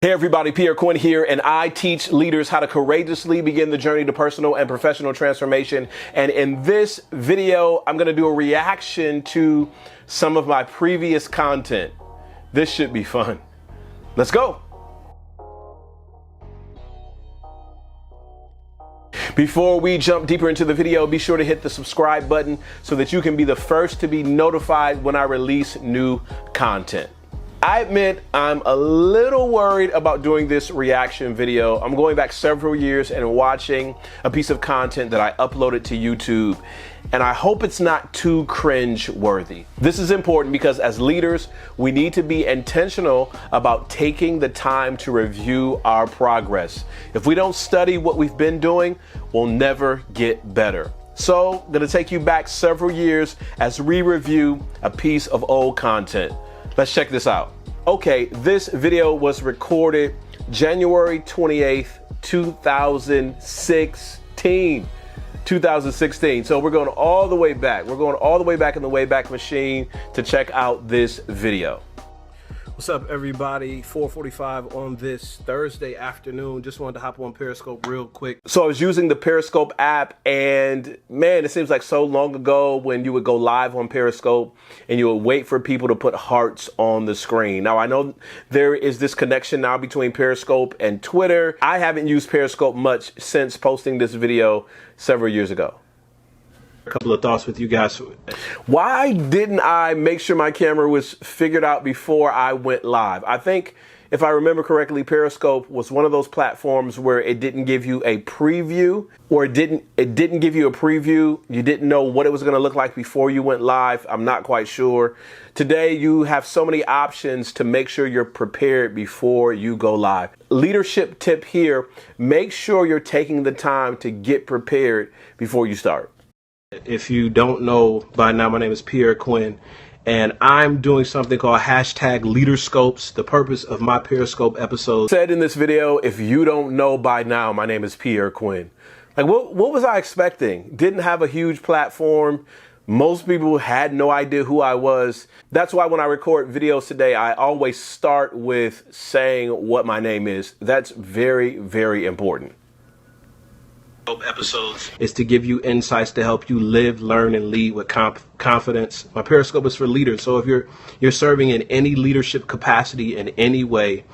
Hey everybody, Pierre Quinn here, and I teach leaders how to courageously begin the journey to personal and professional transformation. And in this video, I'm going to do a reaction to some of my previous content. This should be fun. Let's go. Before we jump deeper into the video, be sure to hit the subscribe button so that you can be the first to be notified when I release new content. I admit I'm a little worried about doing this reaction video. I'm going back several years and watching a piece of content that I uploaded to YouTube, and I hope it's not too cringe worthy. This is important because as leaders, we need to be intentional about taking the time to review our progress. If we don't study what we've been doing, we'll never get better. So I'm gonna take you back several years as we review a piece of old content. Let's check this out. Okay, this video was recorded January 28th, 2016. So we're going all the way back. We're going all the way back in the Wayback Machine to check out this video. What's up, everybody? 4:45 on this Thursday afternoon. Just wanted to hop on Periscope real quick. So I was using the Periscope app, and man, it seems like so long ago when you would go live on Periscope and you would wait for people to put hearts on the screen. Now, I know there is this connection now between Periscope and Twitter. I haven't used Periscope much since posting this video several years ago. A couple of thoughts with you guys. Why didn't I make sure my camera was figured out before I went live? I think if I remember correctly, Periscope was one of those platforms where it didn't give you a preview, or it didn't give you a preview. You didn't know what it was going to look like before you went live. I'm not quite sure. Today, you have so many options to make sure you're prepared before you go live. Leadership tip here, make sure you're taking the time to get prepared before you start. If you don't know by now, my name is Pierre Quinn, and I'm doing something called #LeaderScopes. The purpose of my Periscope episode said in this video, if you don't know by now, my name is Pierre Quinn. Like, what was I expecting? Didn't have a huge platform. Most people had no idea who I was. That's why when I record videos today, I always start with saying what my name is. That's very, very important. Episodes is to give you insights to help you live, learn, and lead with confidence. My Periscope is for leaders, so if you're serving in any leadership capacity in any way,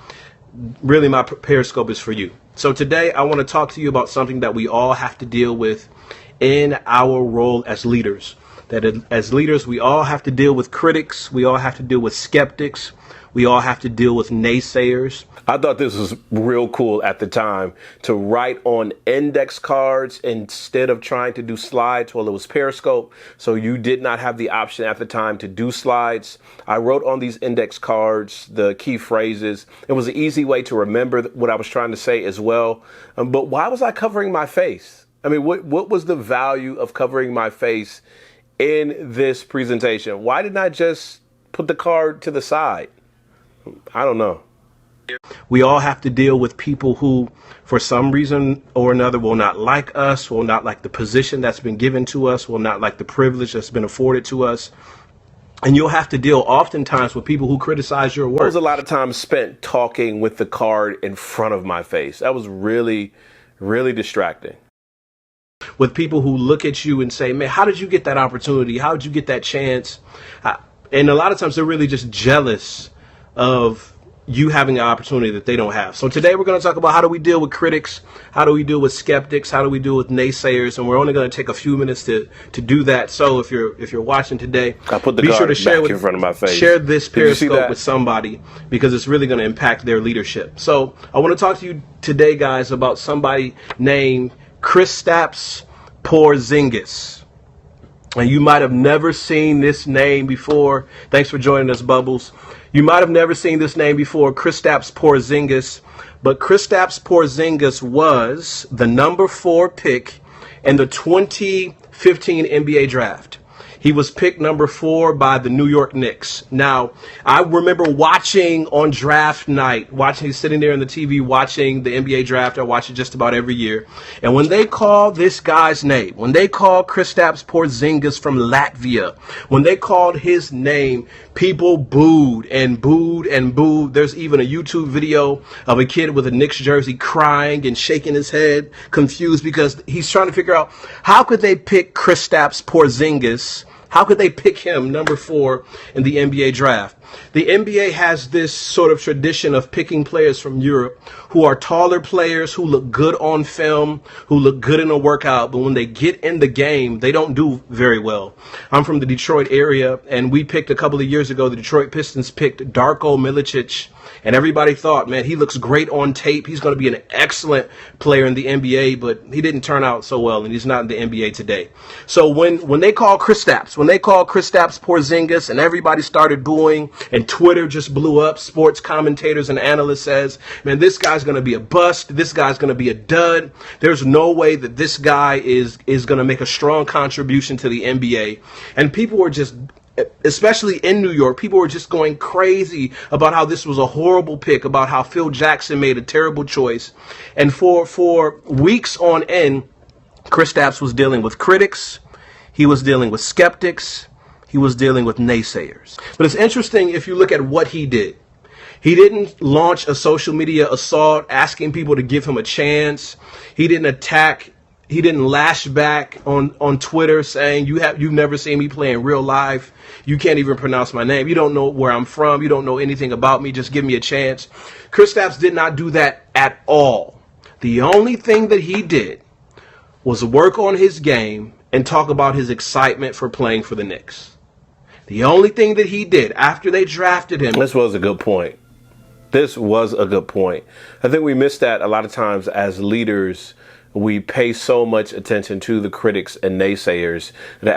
really my Periscope is for you. So today I want to talk to you about something that we all have to deal with in our role as leaders. That as leaders, we all have to deal with critics, we all have to deal with skeptics, we all have to deal with naysayers. I thought this was real cool at the time to write on index cards instead of trying to do slides. Well, it was Periscope, so you did not have the option at the time to do slides. I wrote on these index cards the key phrases. It was an easy way to remember what I was trying to say as well. But why was I covering my face? I mean, what was the value of covering my face in this presentation? Why didn't I just put the card to the side? I don't know. We all have to deal with people who, for some reason or another, will not like us, will not like the position that's been given to us, will not like the privilege that's been afforded to us. And you'll have to deal oftentimes with people who criticize your work. There was a lot of time spent talking with the card in front of my face. That was really, really distracting. With people who look at you and say, man, how did you get that opportunity? How did you get that chance? And a lot of times they're really just jealous of you having an opportunity that they don't have. So today we're going to talk about how do we deal with critics, how do we deal with skeptics, how do we deal with naysayers, and we're only going to take a few minutes to do that. So if you're watching today, be sure to share in front of my face. Share this Periscope with somebody because it's really going to impact their leadership. So I want to talk to you today, guys, about somebody named Kristaps Porzingis. And you might have never seen this name before. Thanks for joining us, Bubbles. You might have never seen this name before, Kristaps Porzingis. But Kristaps Porzingis was the #4 pick in the 2015 NBA draft. He was picked number 4 by the New York Knicks. Now, I remember watching on draft night, sitting there on the TV watching the NBA draft. I watch it just about every year. And when they called this guy's name, when they called Kristaps Porzingis from Latvia, when they called his name, people booed and booed and booed. There's even a YouTube video of a kid with a Knicks jersey crying and shaking his head, confused, because he's trying to figure out how could they pick Kristaps Porzingis. How could they pick him number 4 in the NBA draft? The NBA has this sort of tradition of picking players from Europe who are taller players, who look good on film, who look good in a workout, but when they get in the game, they don't do very well. I'm from the Detroit area, and we picked a couple of years ago, the Detroit Pistons picked Darko Milicic, and everybody thought, man, he looks great on tape. He's going to be an excellent player in the NBA, but he didn't turn out so well, and he's not in the NBA today. So when they call Kristaps Porzingis, and everybody started booing, and Twitter just blew up, sports commentators and analysts says, man, this guy's going to be a bust. This guy's going to be a dud. There's no way that this guy is going to make a strong contribution to the NBA. And people were just, especially in New York, people were just going crazy about how this was a horrible pick, about how Phil Jackson made a terrible choice. And for weeks on end, Kristaps was dealing with critics. He was dealing with skeptics. He was dealing with naysayers. But it's interesting if you look at what he did. He didn't launch a social media assault asking people to give him a chance. He didn't attack. He didn't lash back on Twitter saying, you've never seen me play in real life. You can't even pronounce my name. You don't know where I'm from. You don't know anything about me. Just give me a chance. Kristaps did not do that at all. The only thing that he did was work on his game and talk about his excitement for playing for the Knicks. The only thing that he did after they drafted him. This was a good point. I think we miss that a lot of times as leaders. We pay so much attention to the critics and naysayers that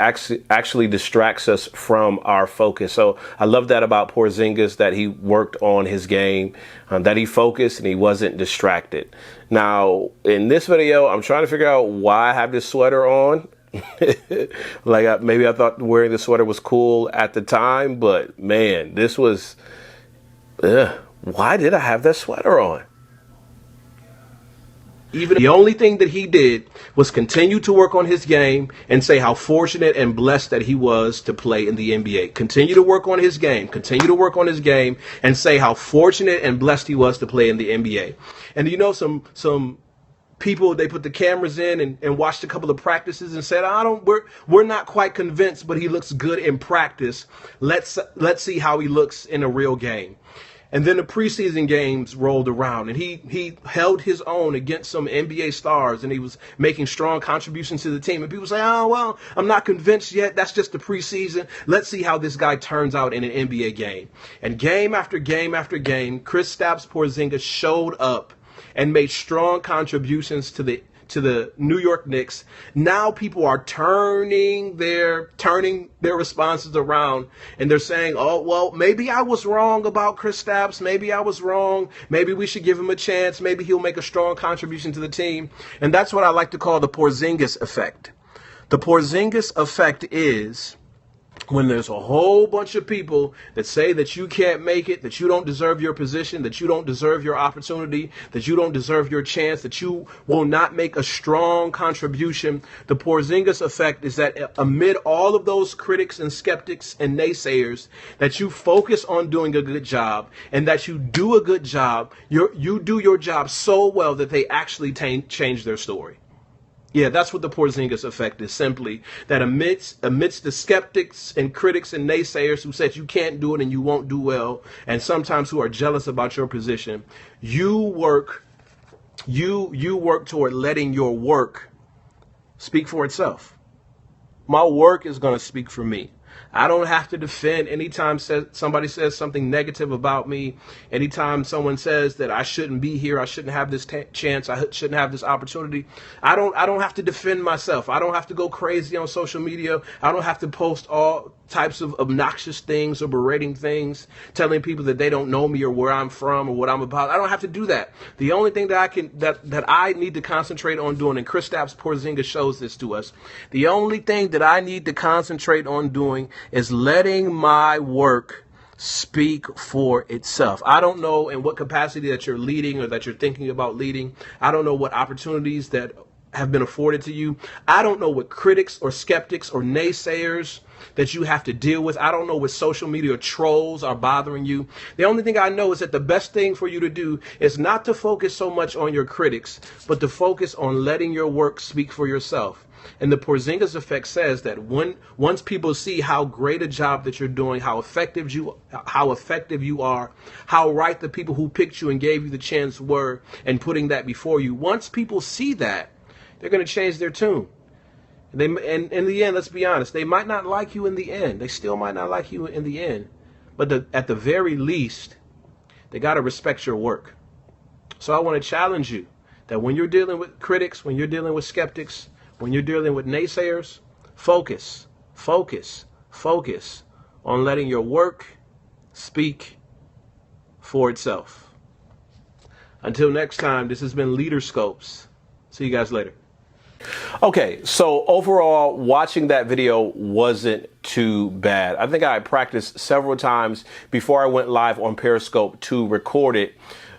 actually distracts us from our focus. So I love that about Porzingis, that he worked on his game, that he focused and he wasn't distracted. Now, in this video, I'm trying to figure out why I have this sweater on. Maybe I thought wearing the sweater was cool at the time, but man, this was, why did I have that sweater on? Even the only thing that he did was continue to work on his game and say how fortunate and blessed that he was to play in the NBA. Continue to work on his game, and say how fortunate and blessed he was to play in the NBA. And you know, some people, they put the cameras in and watched a couple of practices and said, we're not quite convinced, but he looks good in practice. Let's see how he looks in a real game. And then the preseason games rolled around, and he held his own against some NBA stars, and he was making strong contributions to the team. And people say, oh, well, I'm not convinced yet. That's just the preseason. Let's see how this guy turns out in an NBA game. And game after game after game, Kristaps Porzingis showed up and made strong contributions to the New York Knicks. Now people are turning their responses around, and they're saying, oh, well, maybe I was wrong about Kristaps. Maybe I was wrong. Maybe we should give him a chance. Maybe he'll make a strong contribution to the team. And that's what I like to call the Porzingis effect. The Porzingis effect is when there's a whole bunch of people that say that you can't make it, that you don't deserve your position, that you don't deserve your opportunity, that you don't deserve your chance, that you will not make a strong contribution. The Porzingis effect is that amid all of those critics and skeptics and naysayers, that you focus on doing a good job, and that you do a good job. You do your job so well that they actually change their story. Yeah, that's what the Porzingis effect is, simply that amidst the skeptics and critics and naysayers who said you can't do it and you won't do well, and sometimes who are jealous about your position, you work toward letting your work speak for itself. My work is going to speak for me. I don't have to defend anytime somebody says something negative about me. Anytime someone says that I shouldn't be here, I shouldn't have this chance, I shouldn't have this opportunity. I don't have to defend myself. I don't have to go crazy on social media. I don't have to post all types of obnoxious things or berating things, telling people that they don't know me or where I'm from or what I'm about. I don't have to do that. The only thing that I need to concentrate on doing, and Kristaps Porzingis shows this to us, the only thing that I need to concentrate on doing is letting my work speak for itself. I don't know in what capacity that you're leading or that you're thinking about leading. I don't know what opportunities that have been afforded to you. I don't know what critics or skeptics or naysayers that you have to deal with. I don't know what social media trolls are bothering you. The only thing I know is that the best thing for you to do is not to focus so much on your critics, but to focus on letting your work speak for yourself. And the Porzingis effect says that once people see how great a job that you're doing, how effective you are, how right the people who picked you and gave you the chance were, and putting that before you, once people see that, they're going to change their tune. And in the end, let's be honest, they might not like you in the end. They still might not like you in the end. But at the very least, they got to respect your work. So I want to challenge you that when you're dealing with critics, when you're dealing with skeptics, when you're dealing with naysayers, focus on letting your work speak for itself. Until next time, this has been Leader Scopes. See you guys later. Okay, so overall, watching that video wasn't too bad. I think I practiced several times before I went live on Periscope to record it.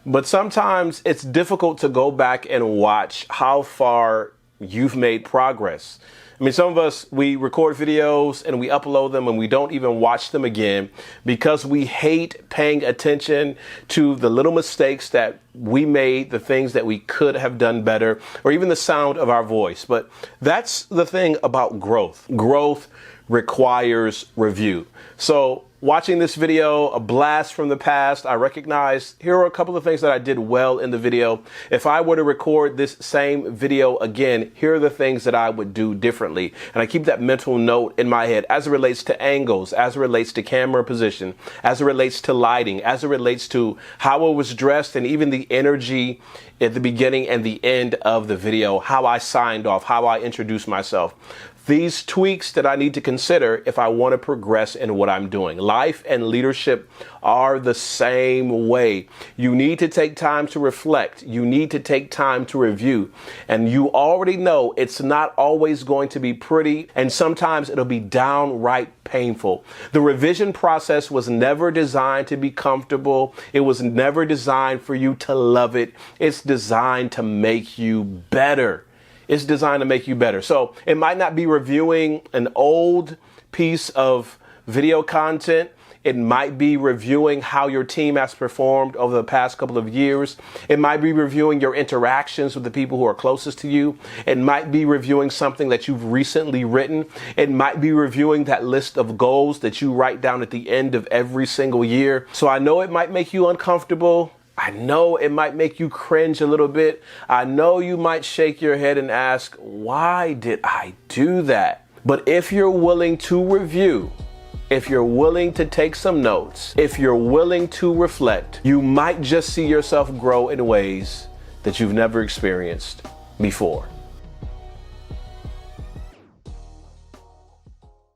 But sometimes it's difficult to go back and watch how far you've made progress. I mean, some of us, we record videos and we upload them and we don't even watch them again because we hate paying attention to the little mistakes that we made, the things that we could have done better, or even the sound of our voice. But that's the thing about growth. Growth requires review. So watching this video, a blast from the past, I recognize here are a couple of things that I did well in the video. If I were to record this same video again, here are the things that I would do differently. And I keep that mental note in my head as it relates to angles, as it relates to camera position, as it relates to lighting, as it relates to how I was dressed, and even the energy at the beginning and the end of the video, how I signed off, how I introduced myself. These tweaks that I need to consider if I want to progress in what I'm doing. Life and leadership are the same way. You need to take time to reflect. You need to take time to review. And you already know it's not always going to be pretty, and sometimes it'll be downright painful. The revision process was never designed to be comfortable. It was never designed for you to love it. It's designed to make you better. It's designed to make you better. So it might not be reviewing an old piece of video content. It might be reviewing how your team has performed over the past couple of years. It might be reviewing your interactions with the people who are closest to you. It might be reviewing something that you've recently written. It might be reviewing that list of goals that you write down at the end of every single year. So I know it might make you uncomfortable. I know it might make you cringe a little bit. I know you might shake your head and ask, why did I do that? But if you're willing to review, if you're willing to take some notes, if you're willing to reflect, you might just see yourself grow in ways that you've never experienced before.